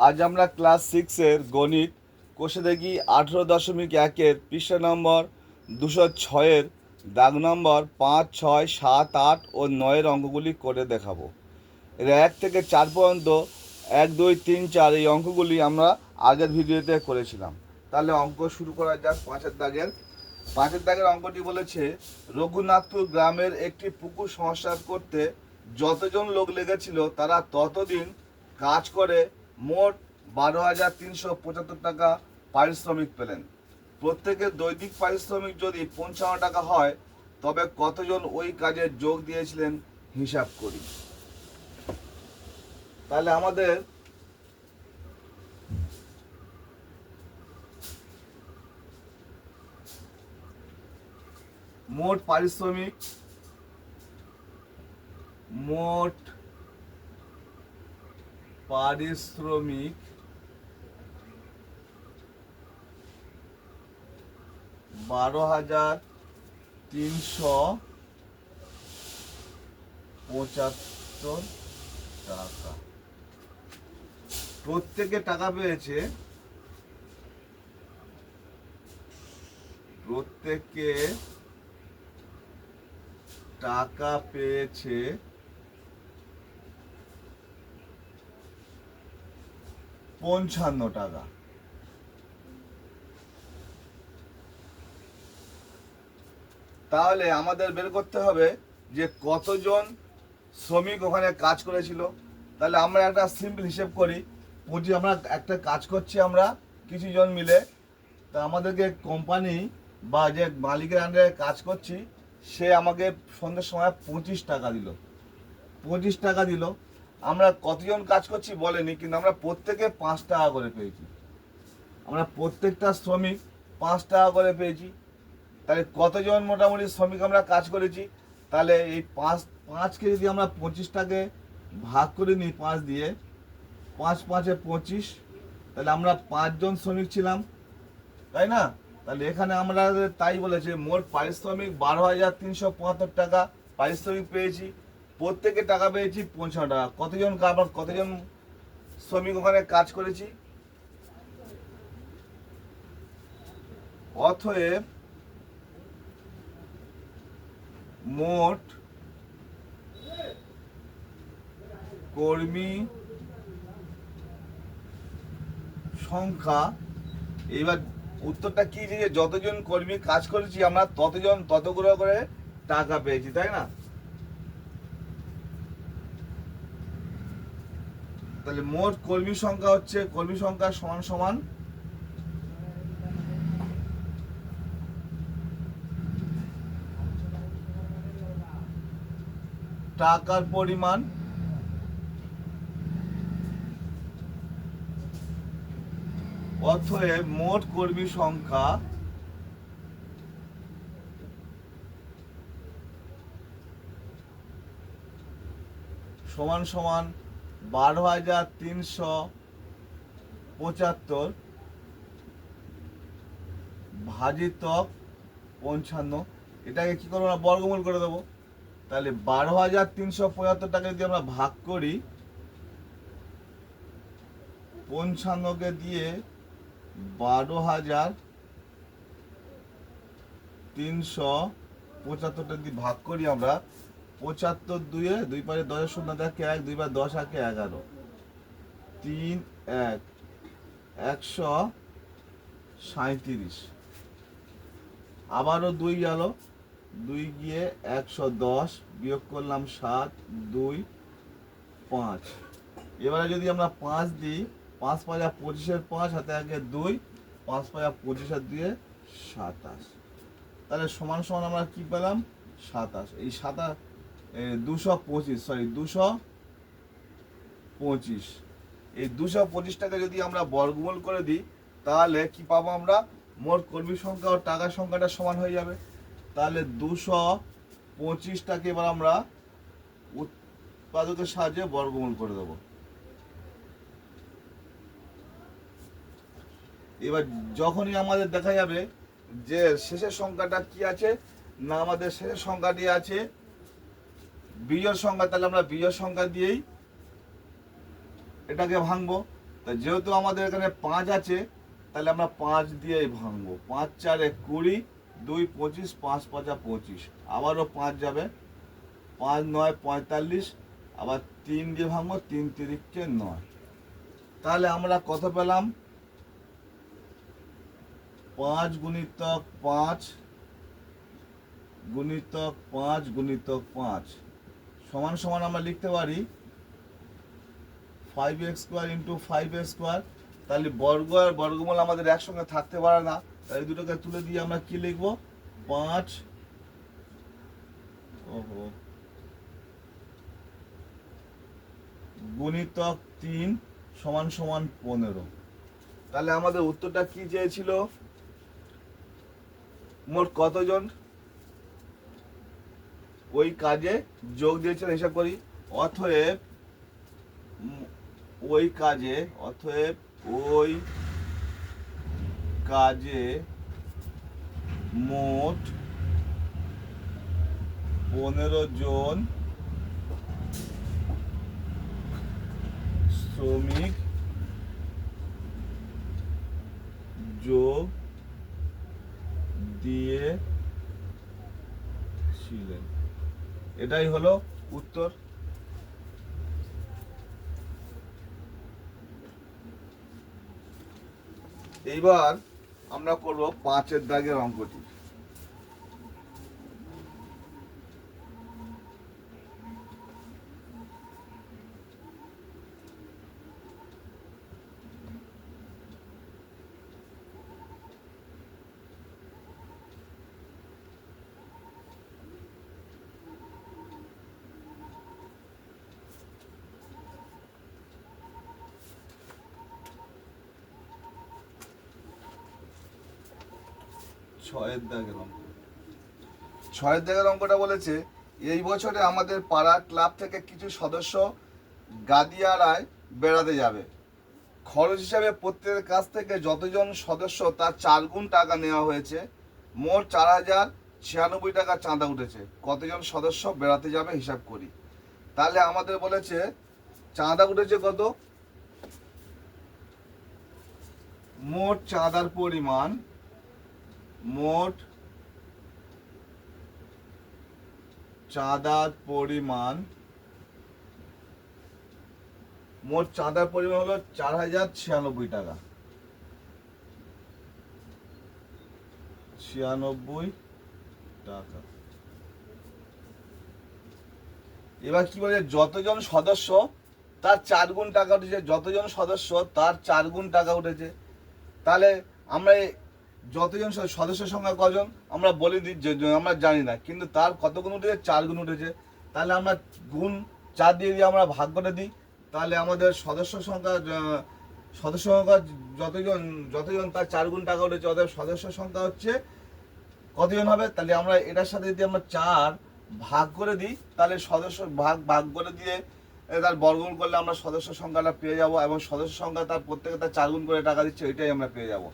আজ আমরা ক্লাস 6-এর গণিত কোষে দেখি 18.1-এর পৃষ্ঠা নম্বর 206-এর দাগ নম্বর 5, 6, 7, 8 ও 9-এর অঙ্কগুলি করে দেখাবো। এর 1 থেকে 4 পর্যন্ত 1, 2, 3, 4 এই অঙ্কগুলি আমরা আগের ভিডিওতে করেছিলাম। তাহলে অঙ্ক শুরু করা যাক। 5-এর দাগের অঙ্কটি বলেছে, রঘুনাথপুর গ্রামের একটি পুকুর সংস্কার করতে যতজন লোক লেগেছিল তারা ততদিন কাজ করে মোট 12,375 টাকা পারিশ্রমিক পেলেন। প্রত্যেকের দৈনিক পারিশ্রমিক যদি 55 টাকা হয় তবে কতজন ওই কাজে যোগ দিয়েছিলেন হিসাব করি। তাহলে আমাদের মোট পারিশ্রমিক 12,375 টাকা। প্রত্যেকে টাকা পেয়েছে, প্রত্যেকে টাকা পেয়েছে 55 টাকা। তাহলে আমাদের বের করতে হবে যে কতজন শ্রমিক ওখানে কাজ করেছিল। তাহলে আমরা একটা সিম্পল হিসেব করি। আমরা একটা কাজ করছি, আমরা কিছু জন মিলে, তা আমাদেরকে কোম্পানি বা যে মালিকের আন্ডারে কাজ করছি সে আমাকে সন্ধ্যের সময় 25 টাকা দিল। 25 টাকা দিল। আমরা কতজন কাজ করছি বলেনি, কিন্তু আমরা প্রত্যেকে 5 টাকা করে পেয়েছি। আমরা প্রত্যেকটা শ্রমিক 5 টাকা করে পেয়েছি। তাহলে কতজন মোটামুটি শ্রমিক আমরা কাজ করেছি? তাহলে এই পাঁচকে যদি আমরা 25টাকে ভাগ করে নিই 5 দিয়ে, 5 5-এ 25, তাহলে আমরা 5 জন শ্রমিক ছিলাম, তাই না? তাহলে এখানে আমরা তাই বলেছে মোট পারিশ্রমিক 12,375 টাকা পারিশ্রমিক পেয়েছি। প্রত্যেকে টাকা পেয়েছি 55 টাকা। কতজন শ্রমিক ওখানে কাজ করেছি? অতএব মোট কর্মী সংখ্যা, এবার উত্তরটা কি, যে যতজন কর্মী কাজ করেছি আমরা ততগুলো করে টাকা পেয়েছি, তাই না? তাহলে মোট কর্মী সংখ্যা হচ্ছে, কর্মী সংখ্যা সমান সমান টাকার পরিমাণ অতএব মোট কর্মী সংখ্যা সমান সমান 12,375 ভাজিতক 55। এটাকে কি করবো না, বর্গমূল করে দেবো। তাহলে 12,375 টাকা যদি আমরা ভাগ করি 55কে দিয়ে, 12,375টা যদি ভাগ করি আমরা, 75 2-এ 2 পারে 10-এর শূন্য দেখে 1, 2 বার 10 আঁকে 11, 3 1 137। আবারও 2 গেল, 2 গিয়ে 110, বিয়োগ করলাম 7, 2 5। এবারে যদি আমরা 5 দিই, 5 5 25-এর 5 হাতে আগে 2, 5 5 25-এর 2 27। তাহলে সমান সমান আমরা কি পেলাম? 27। এই 225, এই 225টাকে যদি আমরা বর্গমূল করে দিই তাহলে কি পাবো আমরা? মোট কর্মী সংখ্যা ও টাকার সংখ্যাটা সমান হয়ে যাবে। তাহলে 225টাকে এবার আমরা উৎপাদকের সাহায্যে বর্গমূল করে দেবো। এবার যখনই আমাদের দেখা যাবে যে শেষের সংখ্যাটা কি আছে, না আমাদের শেষের সংখ্যাটি আছে বিজোড় সংখ্যা, তাহলে আমরা বিজোড় সংখ্যা দিয়েই এটাকে ভাঙবো। তা যেহেতু আমাদের এখানে 5 আছে, তাহলে আমরা 5 দিয়েই ভাঙবো। 5 4 20, 2 25, 5 5 25, আবারও 5 যাবে, 5 9 45, আবার 3 দিয়ে ভাঙবো, 3 তিরিখকে 9। তাহলে আমরা কত পেলাম? 5 গুণিতক 5 গুণিতক 5 গুণিতক 5 সমান সমান আমরা লিখতে পারি 5x square into 5x square. তাহলে বর্গ আর বর্গমূল আমাদের একসঙ্গে থাকতে পারে না, তাই দুটোকে তুলে দিয়ে আমরা কি লিখবো? 5 গুণিতক 3 সমান সমান 15। তাহলে আমাদের উত্তরটা কি চেয়েছিল? মোট কতজন ওই কাজে যোগ দিয়েছেন হিসাব করি। অতএব ওই কাজে মোট 15 জন শ্রমিক যোগ দিয়েছিলেন। এটাই হলো উত্তর। এইবার আমরা করব 5 দাগের অঙ্কটি। ছয়ের দাগের অঙ্কটা বলেছে, এই বছরে আমাদের পাড়ার ক্লাব থেকে কিছু সদস্য গাদিয়ারায় বেড়াতে যাবে। খরচ হিসাবে প্রত্যেকের কাছ থেকে যতজন সদস্য তার 4 গুণ টাকা নেওয়া হয়েছে। মোট 4096 টাকা চাঁদা উঠেছে। কতজন সদস্য বেড়াতে যাবে হিসাব করি। তাহলে আমাদের বলেছে চাঁদা উঠেছে কত? মোট চাঁদার পরিমাণ, মোট চাঁদার পরিমাণ হলো 4096 টাকা। 96 টাকা। এবার কি বলে? যতজন সদস্য তার 4 গুণ টাকা উঠেছে। যতজন সদস্য তার 4 গুণ টাকা উঠেছে। তাহলে আমরা যতজন সদস্যের সংখ্যা কজন আমরা বলে দিই, আমরা জানি না, কিন্তু তার কত গুণ উঠেছে? 4 গুণ উঠেছে। তাহলে আমরা গুণ 4 দিয়ে আমরা ভাগ করে দিই। তাহলে আমাদের সদস্য সংখ্যা যতজন তার 4 গুণ টাকা উঠেছে, অতএব সদস্য সংখ্যা হচ্ছে কতজন হবে? তাহলে আমরা এটার সাথে যদি আমরা 4 ভাগ করে দিই, তাহলে সদস্য ভাগ করে দিয়ে তার বর্গমূল করলে আমরা সদস্য সংখ্যাটা পেয়ে যাব, এবং সদস্য সংখ্যা তার প্রত্যেকে তার 4 গুণ করে টাকা দিচ্ছে, এটাই আমরা পেয়ে যাব।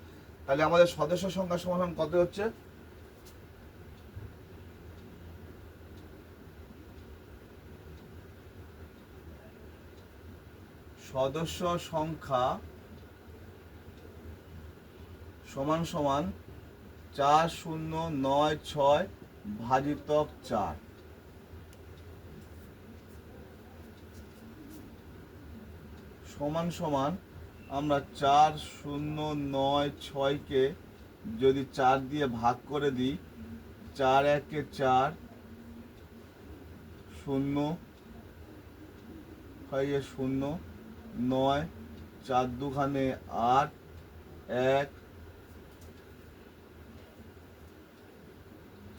তাহলে আমাদের সদস্য সংখ্যা সমান কত হচ্ছে? সদস্য সংখ্যা সমান সমান 4096 ভাজিতক 4। সমান সমান আমরা 4096কে যদি 4 দিয়ে ভাগ করে দিই, 4 একে 4, 0 হয় 0, 9, 4 দুখানে 8, 1,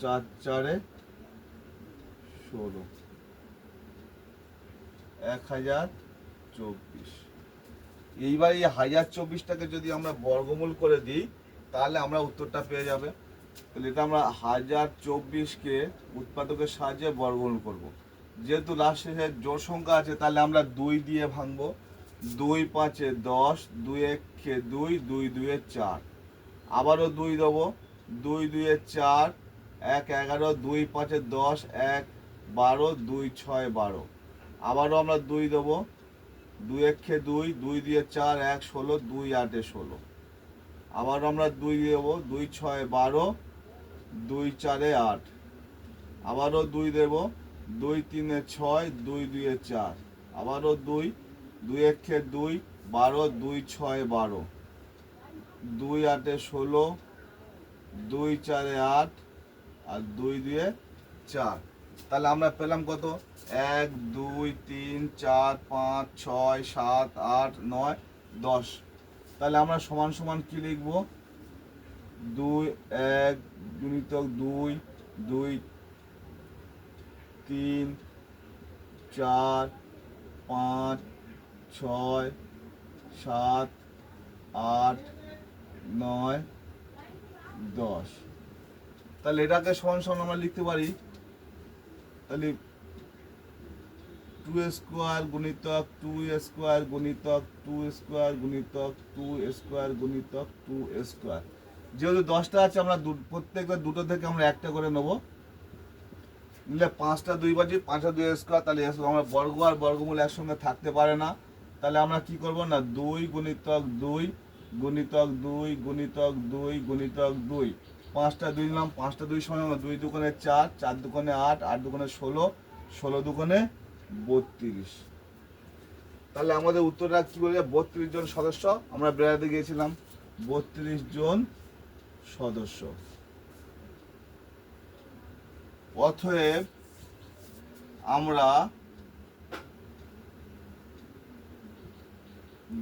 4 4 16, 1024। এইবার এই 1024টাকে যদি আমরা বর্গমূল করে দিই, তাহলে আমরা উত্তরটা পেয়ে যাবে। তাহলে এটা আমরা 1024কে উৎপাদকের সাহায্যে বর্গমূল করব। যেহেতু লাস্ট শেষে জোড় সংখ্যা আছে, তাহলে আমরা 2 দিয়ে ভাঙবো। 2 5 10, 2 1 2, 2 2 4, আবারও 2 দেবো। 2 2 4, 1 11, 2 5 10, 1 12, 2 6 12, আবারও আমরা 2 দেবো। দুই একে দুই, দুই দিয়ে চার, এক 16, দুই আটে 16। আবার আমরা দুই দেবো, দুই ছয় 12, দুই চারে 8। আবারও দুই দেবো, দুই তিনে 6, দুই দুইয়ে 4। আবারও দুই, দুই একে দুই 12, দুই ছয় 12, দুই আটে 16, দুই চারে 8, আর দুই দুয়ে 4। তাহলে আমরা পেলাম কত? 1 2 3 4 5 6 7 8 9 10। তাহলে আমরা সমান সমান কি লিখবো? 2 1 গুণিতক 2 2 3 4 5 6 7 8 9 10। তাহলে এটাকে সমান সমান আমরা লিখতে পারি, তাহলে 2 স্কোয়ার গুণিতক 2 স্কোয়ার গুণিতক 2 স্কোয়ার গুণিতক 2 স্কোয়ার গুণিতক 2 স্কোয়ার। যেহেতু 10টা আছে, আমরা প্রত্যেকটা দুটো থেকে আমরা একটা করে নেবো, নিলে 5টা 2 বাজি, 5টা 2 স্কোয়ার। তাহলে আমরা বর্গ আর বর্গমূল একসঙ্গে থাকতে পারে না। তাহলে আমরা কি করব না, 2 গুণিতক 2 গুণিতক 2 গুণিতক 2 গুণিতক 2, 5টা 2 নিলাম, 5টা 2 সমান 2 দুগুণে 4, 4 দুগুণে 8, 8 দুগুণে 16, 16 দুগুণে 32। তাহলে আমাদের উত্তরটা কি বলে? 32 জন সদস্য। আমরা বেড়াতে গিয়েছিলাম, 32 জন সদস্য। অতএব আমরা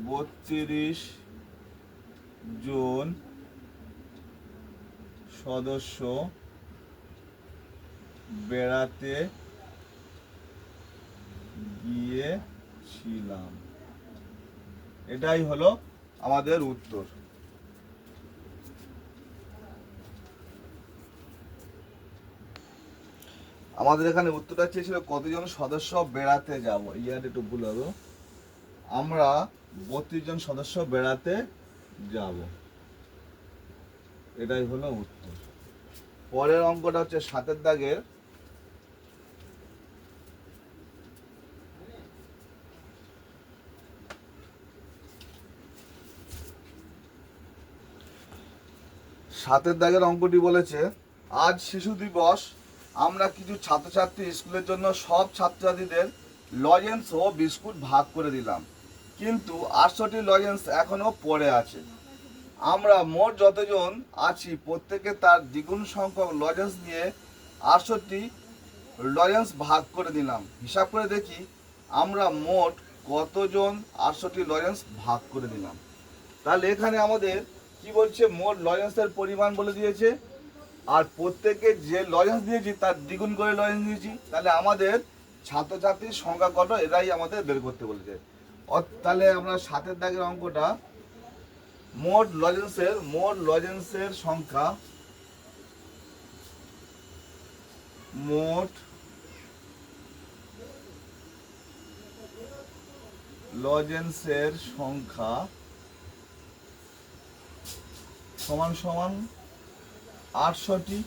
32 জন সদস্য বেড়াতে গিয়েছিলাম। এটাই হলো আমাদের উত্তর। আমাদের এখানে উত্তরটা চেয়েছিল কতজন সদস্য বেড়াতে যাব। ইয়ার একটু ভুল হবে, আমরা 32 জন সদস্য বেড়াতে যাব, এটাই হলো উত্তর। পরের অঙ্কটা হচ্ছে 7 দাগের। সাতের দাগের অঙ্কটি বলেছে, আজ শিশু দিবস, আমরা কিছু ছাত্রছাত্রী স্কুলের জন্য সব ছাত্রছাত্রীদের লজেন্স ও বিস্কুট ভাগ করে দিলাম, কিন্তু 8টি লজেন্স এখনো পড়ে আছে। আমরা মোট যতজন আছি প্রত্যেকে তার দ্বিগুণ সংখ্যক লজেন্স নিয়ে 8টি লজেন্স ভাগ করে দিলাম। হিসাব করে দেখি আমরা মোট কতজন 8টি লজেন্স ভাগ করে দিলাম। তাহলে এখানে আমাদের কি বলছে, মোট লজেন্সের পরিমাণ বলে দিয়েছে, আর প্রত্যেকে যে লজেন্স দিয়েছি তার দ্বিগুণ করে লজেন্স দিয়েছি। তাহলে আমাদের ছাত্রছাত্রীর সংখ্যা কত, এটাই আমাদের বের করতে বলেছে। তাহলে আমরা 7 দাগের অঙ্কটা, মোট লজেন্সের সংখ্যা, মোট লজেন্সের সংখ্যা সমান সমান 800টি।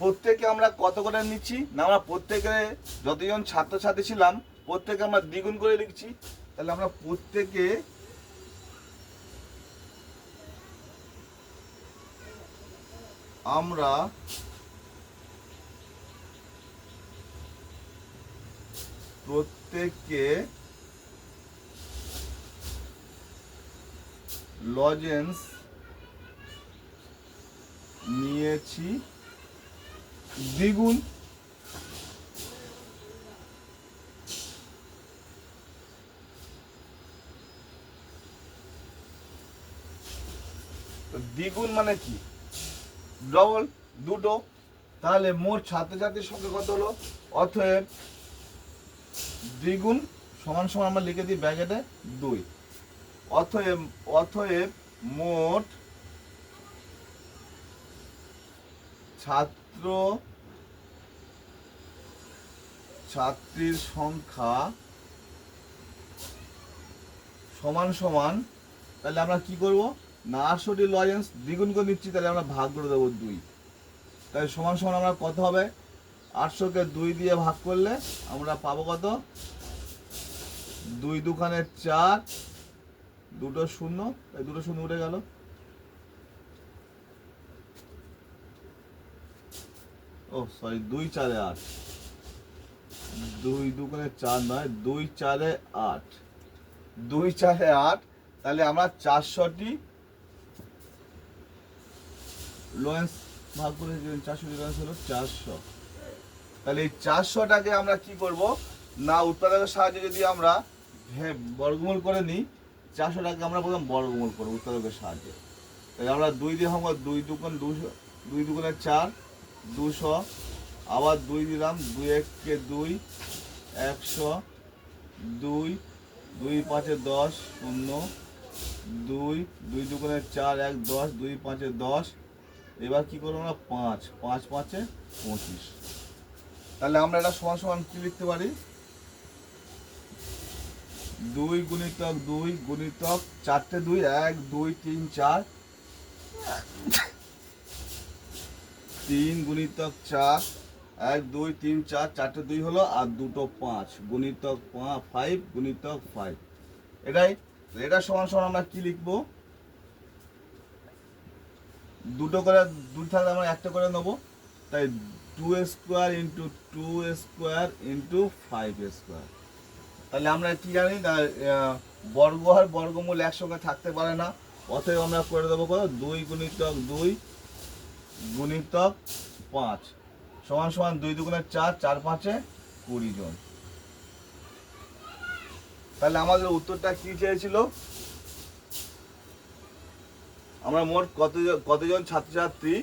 প্রত্যেকে আমরা কত করে নিচ্ছি না, আমরা প্রত্যেকে যতজন ছাত্রছাত্রী ছিলাম প্রত্যেকে আমরা দ্বিগুণ করে লিখছি। তাহলে আমরা প্রত্যেকে আমরা প্রত্যেককে লজেন্স নিয়েছি দ্বিগুণ। দ্বিগুণ মানে কি, ডবল, দুটো। তাহলে মোট ছাত্রছাত্রীর সংখ্যা কত হলো? অতএব দ্বিগুণ সমান সমান আমরা লিখে দিই ব্র্যাকেটে 2। অতএব মোট ছাত্রীর সংখ্যা সমান সমান, তাহলে আমরা কি করব না, 800টি লজেন্স দ্বিগুণ করে নিচ্ছি, তাহলে আমরা ভাগ করে দেবো 2। তাহলে সমান সমান আমরা কত হবে, 800কে 2 দিয়ে ভাগ করলে আমরা পাবো কত, 2 দুখানে 4, দুটো শূন্য, এই দুটো শূন্য উঠে গেল। ও সরি, 2 4 8, 2 দুগুণে 4 নয়, 2 4 8, 2 4 8। তাহলে আমরা 400টি লোয়েন্স ভাগ করে 400টি লোয়েন্স হলো 400। তাহলে এই 400টাকে আমরা কি করব না, উৎপাদকের সাহায্যে যদি আমরা বর্গমূল করে নিই, 400টাকে আমরা প্রথম বর্গমূল করব উৎপাদকের সাহায্যে। তাহলে আমরা 2 দিয়ে ভাঙবো, 2 দুগুণ 200, 2 দুগুণে 4, 200, আবার 2 দিলাম, 2 1 2, 100, 2, 2 5 10, 0, 2, 2 দুগুণে 4, 1 10, 2 5 10। এবার কি করবো আমরা, 5, 5 5 25। তাহলে আমরা এটা সমান সমান কি লিখতে পারি, 2 গুণিতক 2 গুণিতক 4টে 2, 1 2 3 4, 3 গুণিতক 4, 1 2 3 4, 4টে 2 হলো, আর দুটো 5 গুণিতক 5 গুণিতক 5। এটাই, এটা সমান সমান আমরা কি লিখবো, দুটো করে 2 থাকলে আমরা একটা করে নেবো। তাই 2 square into 2 square into 5 square. তাহলে আমরা কি জানি, বর্গ আর বর্গমূল একসঙ্গে থাকতে পারে না, অতএব আমরা করে দেবো কত, 2 গুণিতক 2 গুণিতক 5 সমান সমান 2 দুগুণে 4, 4 5 20 জন। তাহলে আমাদের উত্তরটা কি চেয়েছিল, আমরা মোট কতজন ছাত্রছাত্রী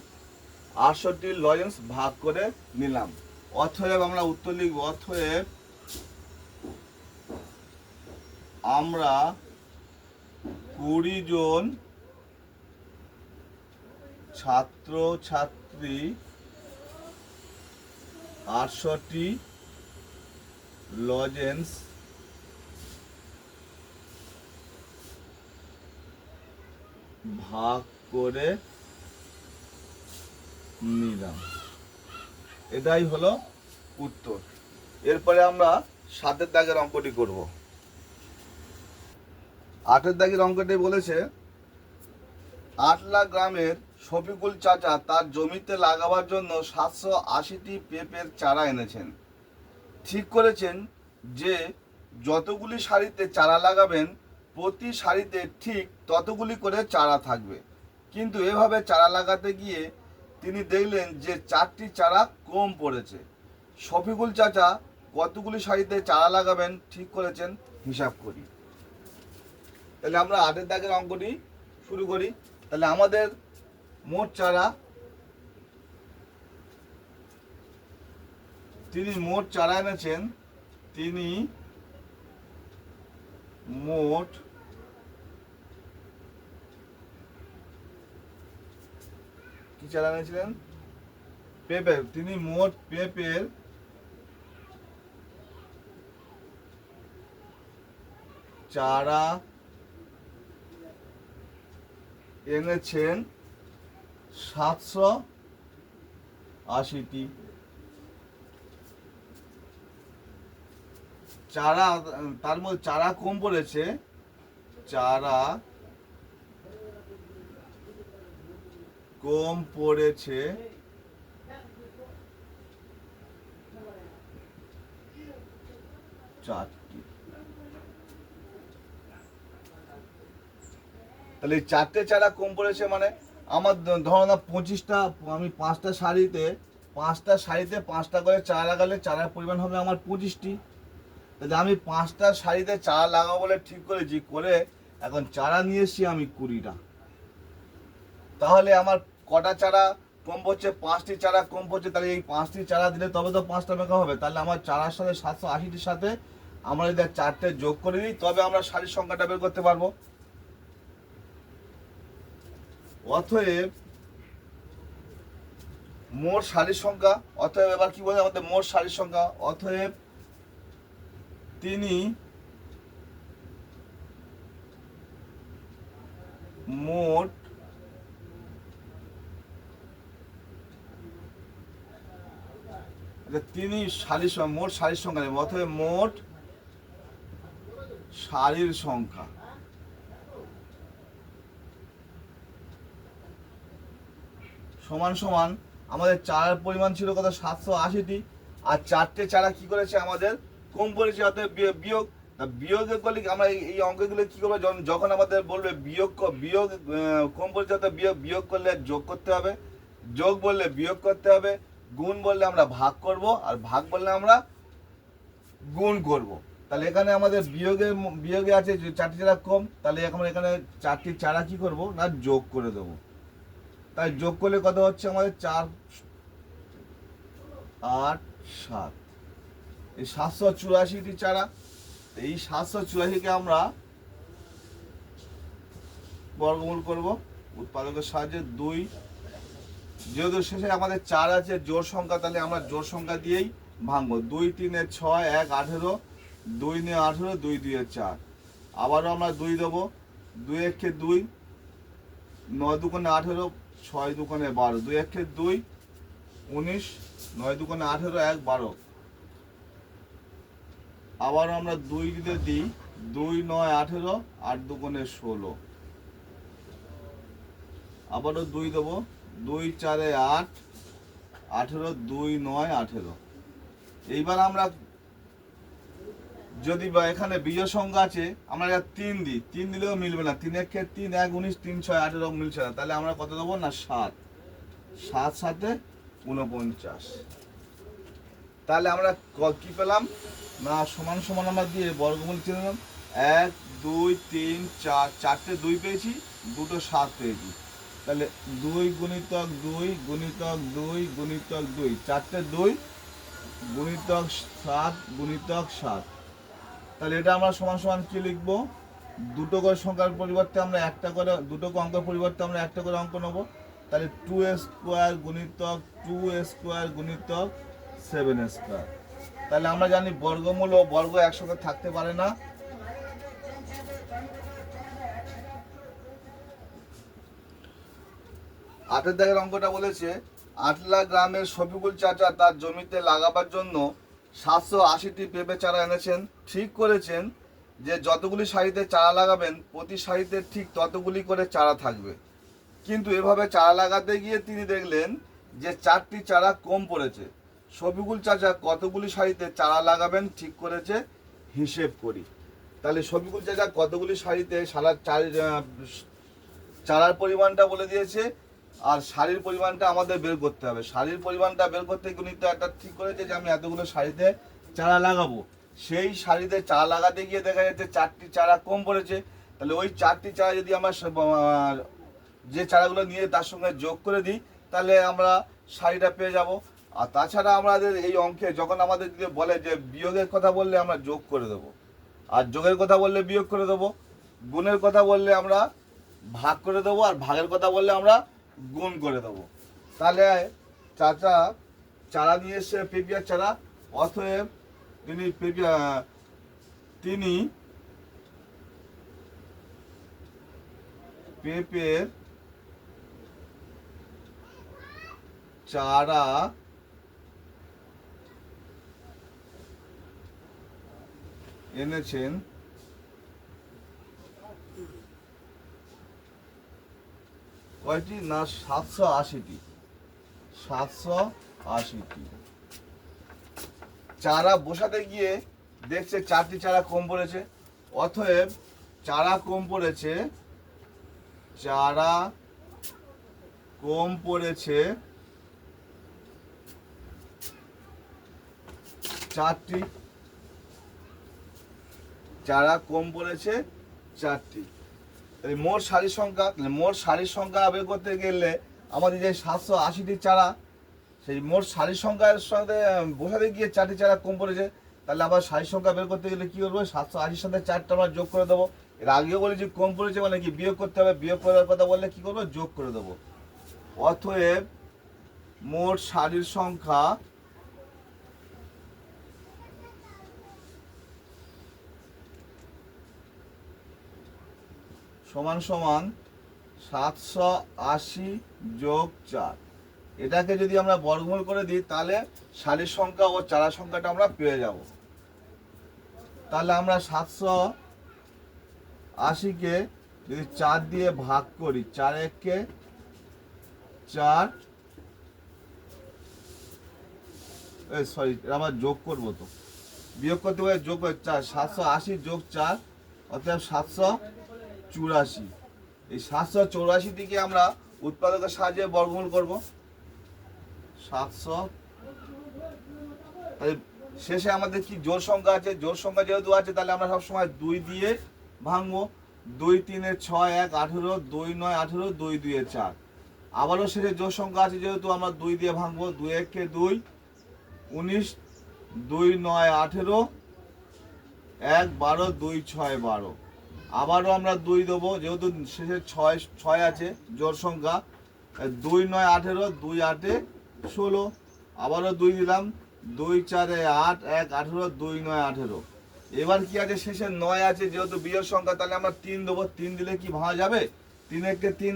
68টি লজেন্স ভাগ করে নিলাম। অতএব আমরা উত্তর লিখব, অতএব আমরা 20 জন ছাত্র ছাত্রী 68টি লজেন্স ভাগ করে নিলাম। এটাই হলো উত্তর। এরপরে আমরা 7 দাগের অঙ্কটি করব। 8 দাগের অঙ্কটি বলেছে, 8 গ্রামের শফিকুল চাচা তার জমিতে লাগাবার জন্য 780টি পেঁপের চারা এনেছেন। ঠিক করেছেন যে যতগুলি সারিতে চারা লাগাবেন, প্রতি সারিতে ঠিক ততগুলি করে চারা থাকবে। কিন্তু এভাবে চারা লাগাতে গিয়ে তিনি দেখলেন যে 4টি চারা কম পড়েছে। শফিকুল চাচা কতগুলি সারিতে চারা লাগাবেন ঠিক করেছেন, হিসাব করি। তাহলে আমরা 8 দাগের অঙ্কটি শুরু করি। তাহলে আমাদের মোট চারা, তিনি মোট চারা এনেছেন, তিনি মোট কি চারা এনেছিলেন, পেঁপের, তিনি মোট পেঁপের চারা এনেছেন 780টি। চারা, তার মধ্যে চারা কম পড়েছে, চারা কম পড়েছে 4টি। তাহলে 4টে চারা কম পড়েছে মানে আমার ধরো না 25টা, আমি 5টা সারিতে 5টা করে চারা লাগালে চারার পরিমাণ হবে আমার 25টি। তাহলে আমি 5টা সারিতে চারা লাগাবো বলে ঠিক করেছি, করে এখন চারা নিয়ে এসছি আমি 20টা। তাহলে আমার কটা চারা কম পড়ছে, 5টি চারা কম পড়ছে। তাহলে এই 5টি চারা দিলে তবে তো 5টা মেঘা হবে। তাহলে আমার চারার সাথে 780টির সাথে আমরা যদি 4টে যোগ করে দিই, তবে আমরা সারির সংখ্যাটা বের করতে পারবো। অতএব মোট সারির সংখ্যা, অতএব এবার কি বলে আমাদের মোট সারির সংখ্যা, অতএব তিনি মোট তিনি মোট সারির সংখ্যা নেব। অতএব মোট সারির সংখ্যা সমান সমান আমাদের চারার পরিমাণ ছিল কত 780টি, আর চারটে চারা কি করেছে আমাদের কম পড়েছে, অর্থাৎ বিয়োগ। বিয়োগের করলে আমরা এই অঙ্কগুলো কি করবো, যখন আমাদের বলবে বিয়োগ বিয়োগ কম পড়েছে অর্থাৎ বিয়োগ করলে যোগ করতে হবে, যোগ বললে বিয়োগ করতে হবে, গুণ বললে আমরা ভাগ করব, আর ভাগ বললে আমরা গুণ করব। তাহলে এখানে আমাদের বিয়োগে আছে যে চারটি চারা কম, তাহলে এখন এখানে চারটি চারা কি করব না যোগ করে দেবো। তাই যোগ করলে কত হচ্ছে আমাদের 4 8 7, এই 784টি চারা। এই 784কে আমরা বর্গমূল করব উৎপাদকের সাহায্যে 2, যেহেতু শেষে আমাদের 4 আছে জোড় সংখ্যা, তাহলে আমরা জোড় সংখ্যা দিয়েই ভাঙবো। 2 3 6 1 18, 2 9 18, 2 2 4, আবারও আমরা 2 দেবো, 2 1 2, 9 2 18, 6 2 12, 2 1 2 19, 9 2 18, 1 12, আবার আমরা 2 দিতে দিই, 2 9 18, 8 2 16, আবারও 2 দেবো, 2 4 8 18, 2 9 18। এইবার আমরা যদি বা এখানে বিজয় সংখ্যা আছে আমরা 3 দিই, 3 দিলেও মিলবে না, 3 1 3 1 19, 3 6 18 মিলছে না, তাহলে আমরা কত দেবো না 7, 7 7 49। তাহলে আমরা কি পেলাম না সমান সমান আমরা দিয়ে বর্গমূল চিনে নিলাম, 1 2 3 4, চারটে 2 পেয়েছি, দুটো 7 পেয়েছি। তাহলে 2 গুণিতক 2 গুণিতক 2 গুণিতক 2, চারটে 2 গুণিতক 7 গুণিতক 7। তাহলে এটা আমরা সমান সমান কি লিখবো, দুটো করে সংখ্যার পরিবর্তে আমরা একটা করে, দুটো অঙ্কের পরিবর্তে আমরা একটা করে অঙ্ক নেবো। তাহলে 2a স্কোয়ার গুণিতক 2a স্কোয়ার গুণিতক 7a স্কোয়ার। তাহলে আমরা জানি বর্গমূল ও বর্গ একসঙ্গে থাকতে পারে না। আটের দাগের অঙ্কটা বলেছে আটলা গ্রামের শফিকুল চাচা তার জমিতে লাগাবার জন্য 780টি পেঁপে চারা এনেছেন। ঠিক করেছেন যে যতগুলি সারিতে চারা লাগাবেন প্রতি সারিতে ঠিক ততগুলি করে চারা থাকবে, কিন্তু এভাবে চারা লাগাতে গিয়ে তিনি দেখলেন যে 4টি চারা কম পড়েছে। শফিকুল চাচা কতগুলি সারিতে চারা লাগাবেন ঠিক করেছে, হিসেব করি। তাহলে শফিকুল চাচা কতগুলি সারিতে চারার পরিমাণটা বলে দিয়েছে, আর সারির পরিমাণটা আমাদের বের করতে হবে। সারির পরিমাণটা বের করতে গণিত একটা ঠিক করেছে যে আমি এতগুলো সারিতে চারা লাগাবো। সেই সারিতে চারা লাগাতে গিয়ে দেখা যাচ্ছে 4টি চারা কম পড়েছে। তাহলে ওই 4টি চারা যদি আমরা যে চারাগুলো নিয়ে তার সঙ্গে যোগ করে দিই তাহলে আমরা সারিটা পেয়ে যাব। আর তাছাড়া আমাদের এই অঙ্কে যখন আমাদের যদি বলে যে বিয়োগের কথা বললে আমরা যোগ করে দেবো, আর যোগের কথা বললে বিয়োগ করে দেবো, গুণের কথা বললে আমরা ভাগ করে দেবো, আর ভাগের কথা বললে আমরা গুণ করে দেবো। তাহলে চাচা চারা নিয়ে এসে পেঁপিয়ার চারা, অতএব তিনি পেঁপের চারা এনেছেন কয়টি না 780টি। 780টি চারা বসাতে গিয়ে দেখছে 4টি চারা কম পড়েছে, অতএব চারা কম পড়েছে, চারা কম পড়েছে 4টি, চারা কম পড়েছে 4টি। মোট সারির সংখ্যা বের করতে গেলে আমাদের যে 780টি চারা, সেই মোট সারির সংখ্যার সাথে বসাতে গিয়ে 4টি চারা কম পড়েছে। তাহলে আবার সারির সংখ্যা বের করতে গেলে কি করবো, 780 সাথে 4টা আমরা যোগ করে দেবো। এর আগেও বলেছি কম পড়েছে মানে কি বিয়োগ করতে হবে, বিয়োগ করার কথা বললে কি করবো, যোগ করে দেবো। অতএব মোট সারির সংখ্যা সমান সমান 780 যোগ 4। এটাকে যদি আমরা বর্গমূল করে দিই তাহলে সারির সংখ্যা ও চারা সংখ্যাটা আমরা পেয়ে যাব। তাহলে আমরা 80কে যদি 4 দিয়ে ভাগ করি, 4 একে 4, সরি আমার যোগ করবো তো, বিয়োগ করতে পারে, যোগ 4, 780 যোগ 4 অর্থাৎ 784। এই 784 থেকে আমরা উৎপাদকের সাহায্যে বর্গমূল করব 700। শেষে আমাদের কি জোড় সংখ্যা আছে, জোড় সংখ্যা যেহেতু আছে তাহলে আমরা সবসময় 2 দিয়ে ভাঙবো। 2 3 6 1 18, 2 9 18, 2 2 4। আবারও শেষে জোড় সংখ্যা আছে যেহেতু আমরা 2 দিয়ে ভাঙবো। 2 1 2 19, 2 9 18, 1 12, 2 6 12। আবারও আমরা 2 দেবো যেহেতু শেষে 6 আছে জোড় সংখ্যা। 2 9 18, 2 8 16। আবারও 2 দিলাম। 2 4 8, 1 18, 2 9 18। এবার কি আছে, শেষে 9 আছে যেহেতু বিয়োগ সংখ্যা, তাহলে আমরা 3 দেবো। 3 দিলে কি ভাঙা যাবে? 3 1 3,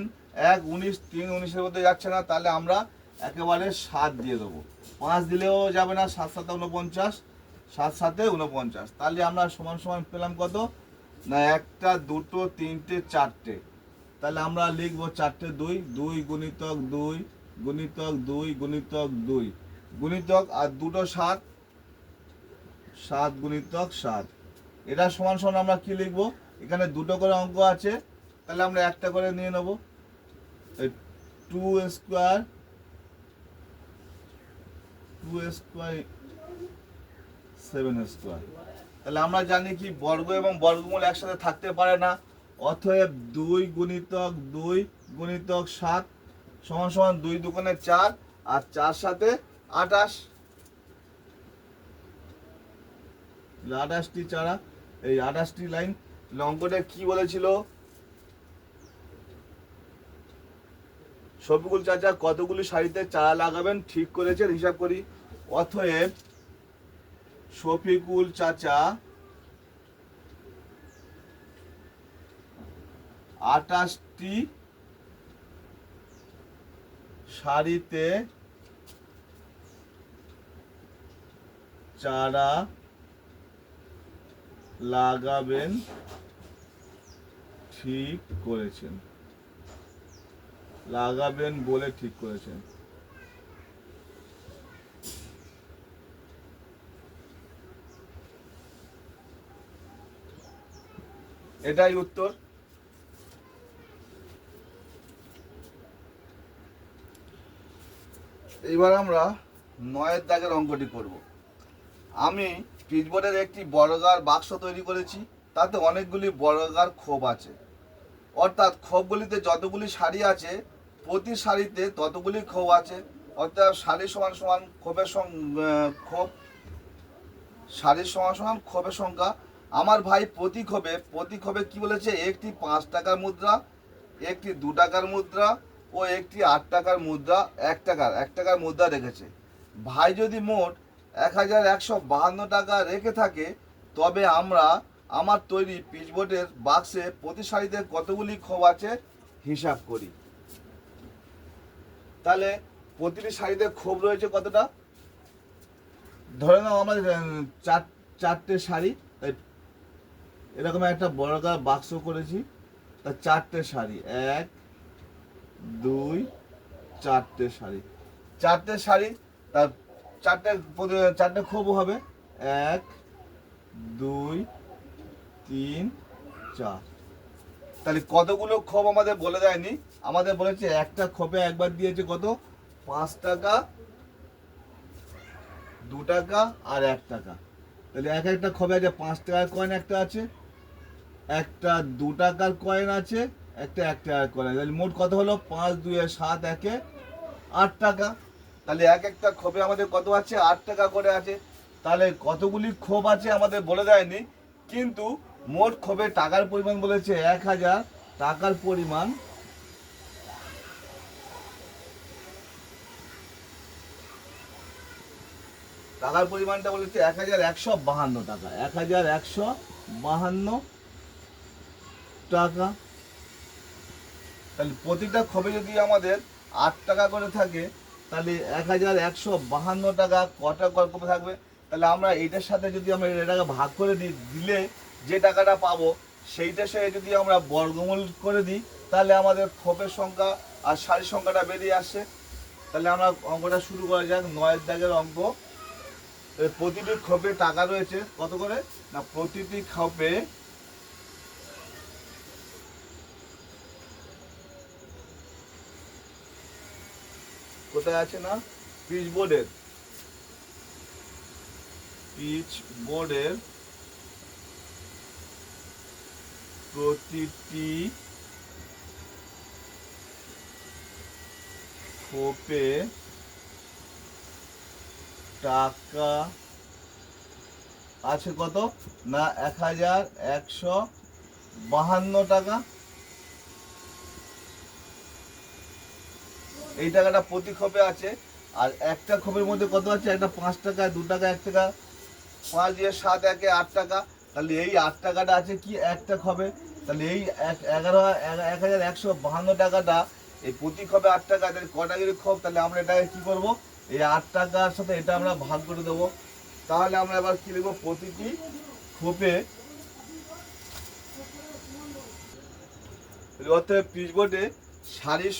1 19, 3 19-এর মধ্যে যাচ্ছে না, তাহলে আমরা একেবারে 7 দিয়ে দেবো। 5 দিলেও যাবে না, 7 7 49, 7 7 49। তাহলে আমরা সমান সমান পেলাম কত না, 1 2 3 4। তাহলে আমরা লিখবো 4 2, 2 গুণিতক 2 গুণিতক 2 গুণিতক 2 গুণিতক আর 2 7, 7 গুণিতক 7। এটা সমান সমান আমরা কি লিখবো, এখানে 2টো করে অঙ্ক আছে তাহলে আমরা একটা করে নিয়ে নেব। 2 স্কোয়ার 7 স্কোয়ার। তাহলে আমরা জানি কি বর্গ এবং বর্গমূল একসাথে থাকতে পারে না, অতএব 2 গুণিতক 2 গুণিতক 7 সমান সমান 2 দুগুণে 4 আর 4 সাথে 28। 28টি চারা, এই 28টি লাইন। অঙ্কটা কি বলেছিল, শফিকুল চাচা কতগুলি সারিতে চারা লাগাবেন ঠিক করেছেন, হিসাব করি। অতএব শফিকুল চাচা 28টি সারিতে চারা লাগাবেন ঠিক করেছেন, লাগাবেন বলে ঠিক করেছেন। এটাই উত্তর। এবার আমরা 9 দাগের অঙ্কটি করব। আমি পিচবোর্ডের একটি বর্গাকার বাক্স তৈরি করেছি, তাতে অনেকগুলি বর্গাকার খোপ আছে, অর্থাৎ খোপগুলিতে যতগুলি সারি আছে প্রতি সারিতে ততগুলি খোপ আছে, অর্থাৎ সারি সমান সমান খোপের খোপ, সারির সমান সমান খোপের সংখ্যা। আমার ভাই প্রতি খোপে কি বলেছে, একটি 5 টাকার মুদ্রা, একটি 2 টাকার মুদ্রা ও একটি 8 টাকার মুদ্রা, 1 টাকার মুদ্রা রেখেছে। ভাই যদি মোট 1152 টাকা রেখে থাকে, তবে আমার তৈরি পিচবোর্ডের বাক্সে প্রতি সারিতে কতগুলি খোপ আছে হিসাব করি। তাহলে প্রতিটি সারিতে খোপ রয়েছে কতটা, ধরে নাও আমাদের 4টে সারি, তাই এরকম একটা বর্গাকার বাক্স করেছি, তা 4টে সারি, 1 2 4টে সারি, 4টে সারি, তার 4টে খোপ হবে 1 2 3 4। তাহলে কতগুলো খোপ আমাদের বলে দেয়নি, আমাদের বলেছে একটা খোপে একবার দিয়েছে কত, 5 টাকা, 2 টাকা আর 1 টাকা। তাহলে একটা খোপে আছে 5 টাকার কয়েন একটা আছে, একটা 2 টাকার কয়েন আছে, একটা 1 টাকার কয়েন আছে। তাহলে মোট কত হলো, 5 2 7 1 8 টাকা। তাহলে একটা খোপে আমাদের কত আছে, 8 টাকা করে আছে। তাহলে কতগুলি খোপ আছে আমাদের বলে দেয়নি, কিন্তু মোট খোপে টাকার পরিমাণ বলেছে 1000 টাকার পরিমাণ। টাকার পরিমাণটা বলেছে 1152 টাকা, 1152 টাকা। তাহলে প্রতিটা খোপে যদি আমাদের 8 টাকা করে থাকে, তাহলে 1152 টাকা কটা খোপে থাকবে। তাহলে আমরা এটার সাথে যদি আমরা এটাকে ভাগ করে দিলে যে টাকাটা পাবো, সেইটা সে যদি আমরা বর্গমূল করে দিই তাহলে আমাদের খোপের সংখ্যা আর সারির সংখ্যাটা বেরিয়ে আসে। তাহলে আমরা অঙ্কটা শুরু করা যাক। 9 দাগের অঙ্ক। প্রতিটি খোপে টাকা রয়েছে কত করে না, প্রতিটি খোপে কোথায় আছে না, পিচবোর্ডের প্রতিটি খোপে টাকা আছে কত না 1152 টাকা। এই টাকাটা প্রতি খোপে আছে। আর একটা খোপের মধ্যে কত আছে, একটা 5 টাকা, 2 টাকা, 1 টাকা, 5 দিয়ে 7 একে 8 টাকা। তাহলে এই 8 টাকাটা আছে কি একটা খোপে। তাহলে এই 1152 টাকাটা এই প্রতি খোপে 8 টাকা, তাহলে কটা করে খোপ, তাহলে আমরা এটাকে কি করব, এই 8 টাকার সাথে এটা আমরা ভাগ করে দেবো। তাহলে আমরা এবার কি লিখবো, প্রতিটি খোপে অতএব পিচবোর্ডে সারির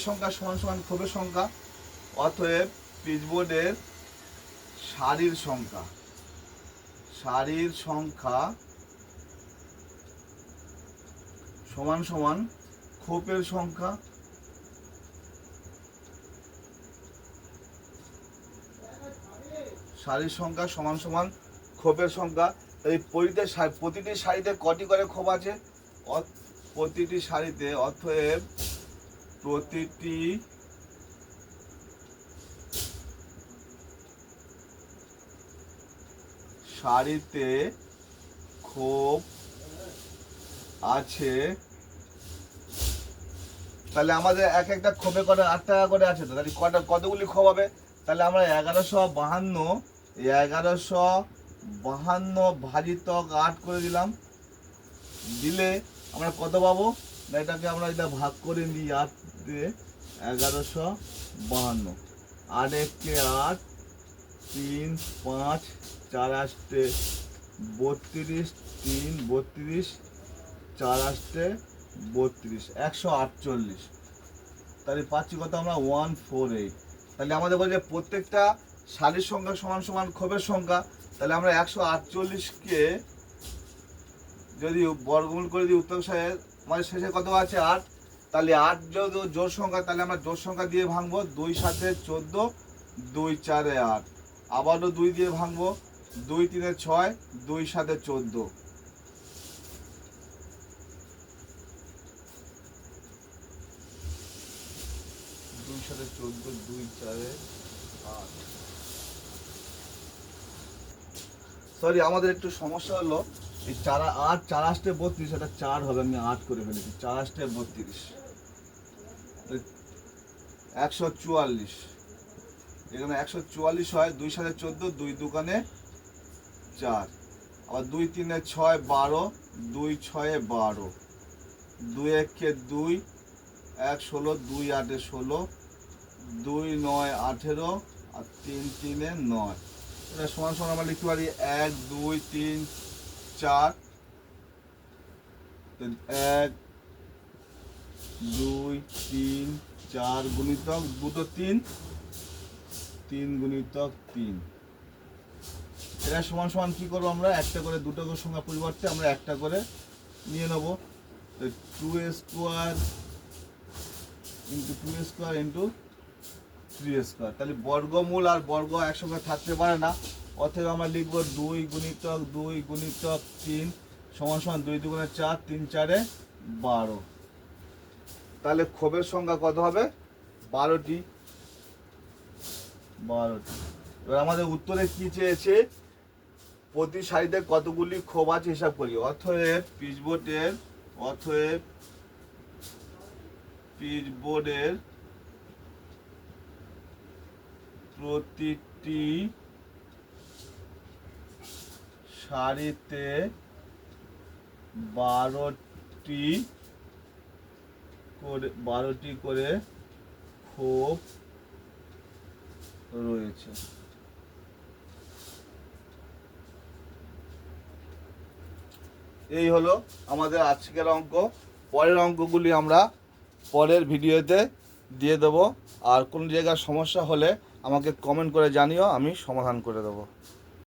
সংখ্যা সমান সমান খোপের সংখ্যা। অতএব পিচবোর্ডের সারির সংখ্যা সমান সমান খোপের সংখ্যা। সারির সংখ্যা সমান সমান খোপের সংখ্যা। এই প্রতিটি সারিতে কটি করে খোপ আছে, প্রতিটি সারিতে, অতএব প্রতিটি সারিতে খোপ আছে। তাহলে আমাদের এক একটা খোপে করে 8 টাকা করে আছে, তো তাহলে কতগুলি খোপ হবে, তাহলে আমরা 1152 ভাজিত 8 করে দিলাম। দিলে আমরা কত পাবো না, এটাকে আমরা এটা ভাগ করে নিই 8 দিয়ে। 1152 8 একে 8, 3 5 4 8 32, 3 32, 4 8 32, 148। তাহলে পাচ্ছি কত আমরা 148। তাহলে আমাদের বলছে প্রত্যেকটা সারির সংখ্যা সমান সমান খোপের সংখ্যা। তাহলে আমরা 148কে যদি বর্গমূল করে দিই উত্তর আমাদের শেষে কত আছে 8। তাহলে 8 যদি জোড় সংখ্যা, তাহলে আমরা জোড় সংখ্যা দিয়ে ভাঙবো। 2 7 14, 2 4 8, আবারও 2 দিয়ে ভাঙবো। 2 3 6, 2 7 14, 2 7 14, 2 4 8। সরি, আমাদের একটু সমস্যা হলো, এই 4 8 4 8 32, এটা 4 হবে, আমি 8 করে ফেলেছি। 4 8 32, 144। এখানে 144 হয়। 2 7 14, 2 2 4, আবার 2 3 6 12, 2 6 12, 2 1 2, 1 16, 2 8 16, 2 9 18, আর 3 3 9। এটা সমান সমান আমরা লিখতে পারি 1 2 3 4, 1 2 3 4 গুণিতক 2 3, 3 গুণিতক 3। এটা সমান সমান কি করবো, আমরা একটা করে দুটো সংখ্যা পরিবর্তে আমরা একটা করে নিয়ে নেব। 2a square into 2a square into 3a square. তাহলে বর্গমূল আর বর্গ একসঙ্গে থাকতে পারে না। অতএব আমরা লিখবো 2 গুণিতক 2 গুণিতক 3 সমান সমান 2 2 4, 3 4 12। তাহলে খোপের সংখ্যা কত হবে, 12টি। এবার আমাদের উত্তরে কি চেয়েছে, প্রতি সারিতে কতগুলি খোপ আছে হিসাব করি। অতএব পিচবোর্ডের প্রতিটি সারিতে 12টি করে খোপ রয়েছে। এই হলো আমাদের আজকের অঙ্ক। পরের অঙ্কগুলি আমরা পরের ভিডিওতে দিয়ে দেবো। আর কোনো জায়গায় সমস্যা হলে আমাকে কমেন্ট করে জানিও, আমি সমাধান করে দেবো।